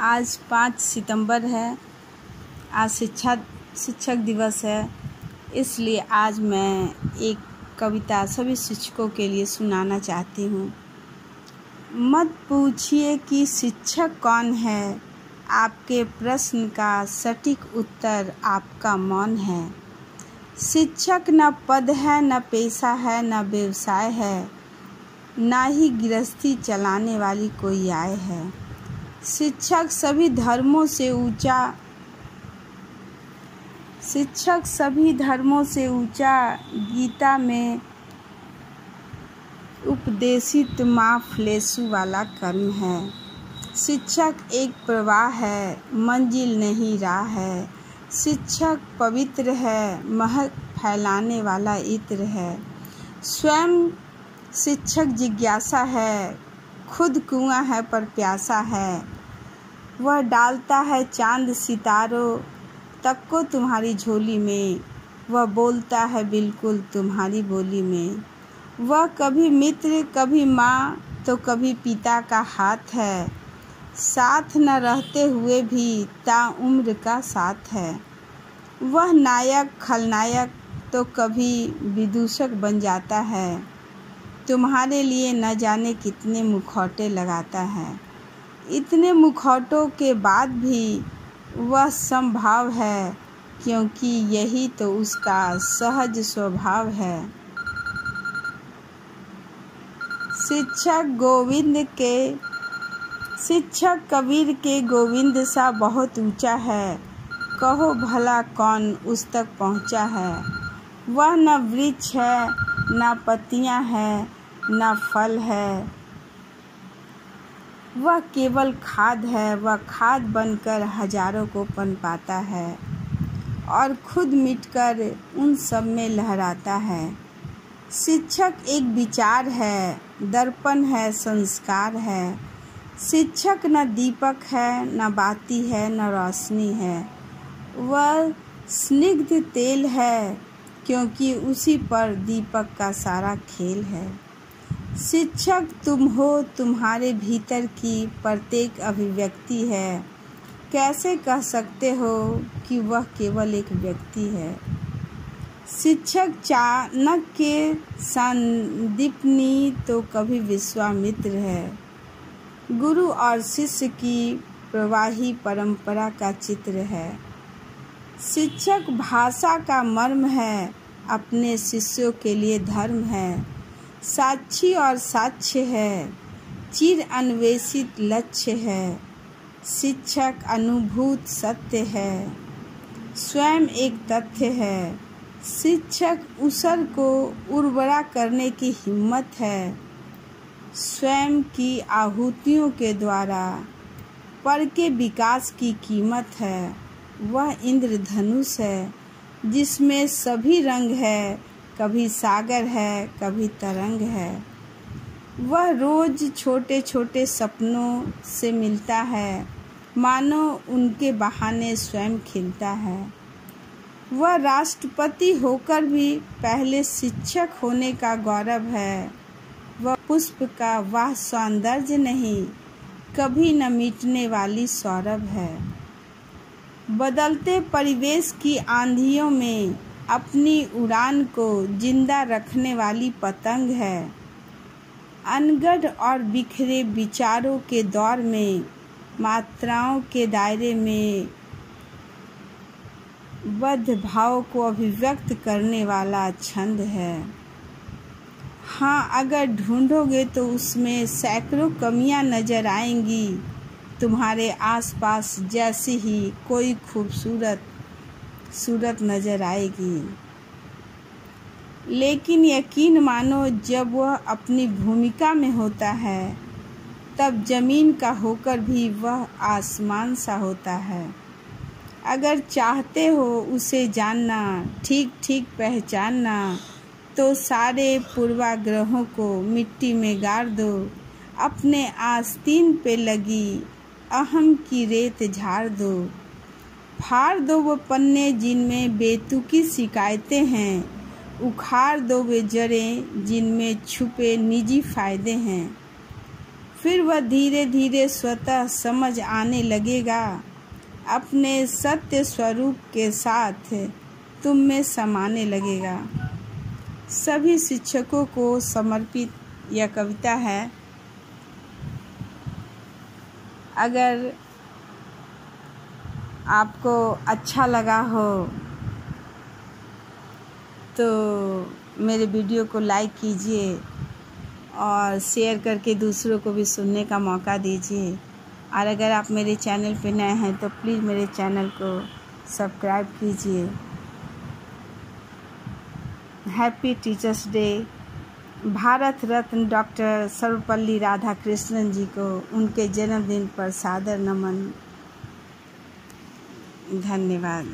आज 5 सितंबर है। आज शिक्षक दिवस है, इसलिए आज मैं एक कविता सभी शिक्षकों के लिए सुनाना चाहती हूँ। मत पूछिए कि शिक्षक कौन है, आपके प्रश्न का सटीक उत्तर आपका मौन है। शिक्षक न पद है, न पेशा है, न व्यवसाय है, ना ही गृहस्थी चलाने वाली कोई आय है। शिक्षक सभी धर्मों से ऊंचा गीता में उपदेशित माँ फ्लेसु वाला कर्म है। शिक्षक एक प्रवाह है, मंजिल नहीं राह है। शिक्षक पवित्र है, महक फैलाने वाला इत्र है। स्वयं शिक्षक जिज्ञासा है, खुद कुआं है पर प्यासा है। वह डालता है चांद सितारों तक को तुम्हारी झोली में, वह बोलता है बिल्कुल तुम्हारी बोली में। वह कभी मित्र, कभी माँ तो कभी पिता का हाथ है, साथ न रहते हुए भी ताउम्र का साथ है। वह नायक खलनायक तो कभी विदूषक बन जाता है, तुम्हारे लिए न जाने कितने मुखौटे लगाता है। इतने मुखौटों के बाद भी वह समभाव है, क्योंकि यही तो उसका सहज स्वभाव है। शिक्षक कबीर के गोविंद सा बहुत ऊंचा है, कहो भला कौन उस तक पहुंचा है। वह न वृक्ष है, न पत्तियां हैं, न फल है, वह केवल खाद है। वह खाद बनकर हजारों को पनपाता है और खुद मिटकर उन सब में लहराता है। शिक्षक एक विचार है, दर्पण है, संस्कार है। शिक्षक न दीपक है, न बाती है, न रोशनी है। वह स्निग्ध तेल है, क्योंकि उसी पर दीपक का सारा खेल है। शिक्षक तुम हो, तुम्हारे भीतर की प्रत्येक अभिव्यक्ति है। कैसे कह सकते हो कि वह केवल एक व्यक्ति है। शिक्षक चाणक्य संदीपनी तो कभी विश्वामित्र है। गुरु और शिष्य की प्रवाही परंपरा का चित्र है। शिक्षक भाषा का मर्म है, अपने शिष्यों के लिए धर्म है। साक्षी और साक्ष्य है, चिर अन्वेषित लक्ष्य है। शिक्षक अनुभूत सत्य है, स्वयं एक तथ्य है। शिक्षक उसर को उर्वरा करने की हिम्मत है, स्वयं की आहुतियों के द्वारा पर के विकास की कीमत है। वह इंद्रधनुष है, जिसमें सभी रंग है, कभी सागर है, कभी तरंग है। वह रोज छोटे छोटे सपनों से मिलता है, मानो उनके बहाने स्वयं खिलता है। वह राष्ट्रपति होकर भी पहले शिक्षक होने का गौरव है। वह पुष्प का वह सौंदर्य नहीं, कभी न मिटने वाली सौरभ है। बदलते परिवेश की आंधियों में अपनी उड़ान को जिंदा रखने वाली पतंग है। अनगढ़ और बिखरे विचारों के दौर में मात्राओं के दायरे में बद्ध भाव को अभिव्यक्त करने वाला छंद है। हाँ, अगर ढूंढोगे तो उसमें सैकड़ों कमियां नजर आएंगी, तुम्हारे आसपास जैसी ही कोई सूरत नजर आएगी। लेकिन यकीन मानो, जब वह अपनी भूमिका में होता है, तब जमीन का होकर भी वह आसमान सा होता है। अगर चाहते हो उसे जानना, ठीक ठीक पहचानना, तो सारे पूर्वाग्रहों को मिट्टी में गाड़ दो। अपने आस्तीन पे लगी अहम की रेत झाड़ दो। फाड़ दो वो पन्ने जिनमें बेतुकी शिकायतें हैं, उखाड़ दो वे जड़ें जिनमें छुपे निजी फायदे हैं। फिर वह धीरे धीरे स्वतः समझ आने लगेगा, अपने सत्य स्वरूप के साथ तुम में समाने लगेगा। सभी शिक्षकों को समर्पित यह कविता है। अगर आपको अच्छा लगा हो तो मेरे वीडियो को लाइक कीजिए और शेयर करके दूसरों को भी सुनने का मौका दीजिए। और अगर आप मेरे चैनल पे नए हैं तो प्लीज़ मेरे चैनल को सब्सक्राइब कीजिए। Happy teachers day. Bharat Ratna doctor Sarvepalli Radhakrishnan ji को उनके जन्मदिन पर सादर नमन। धन्यवाद।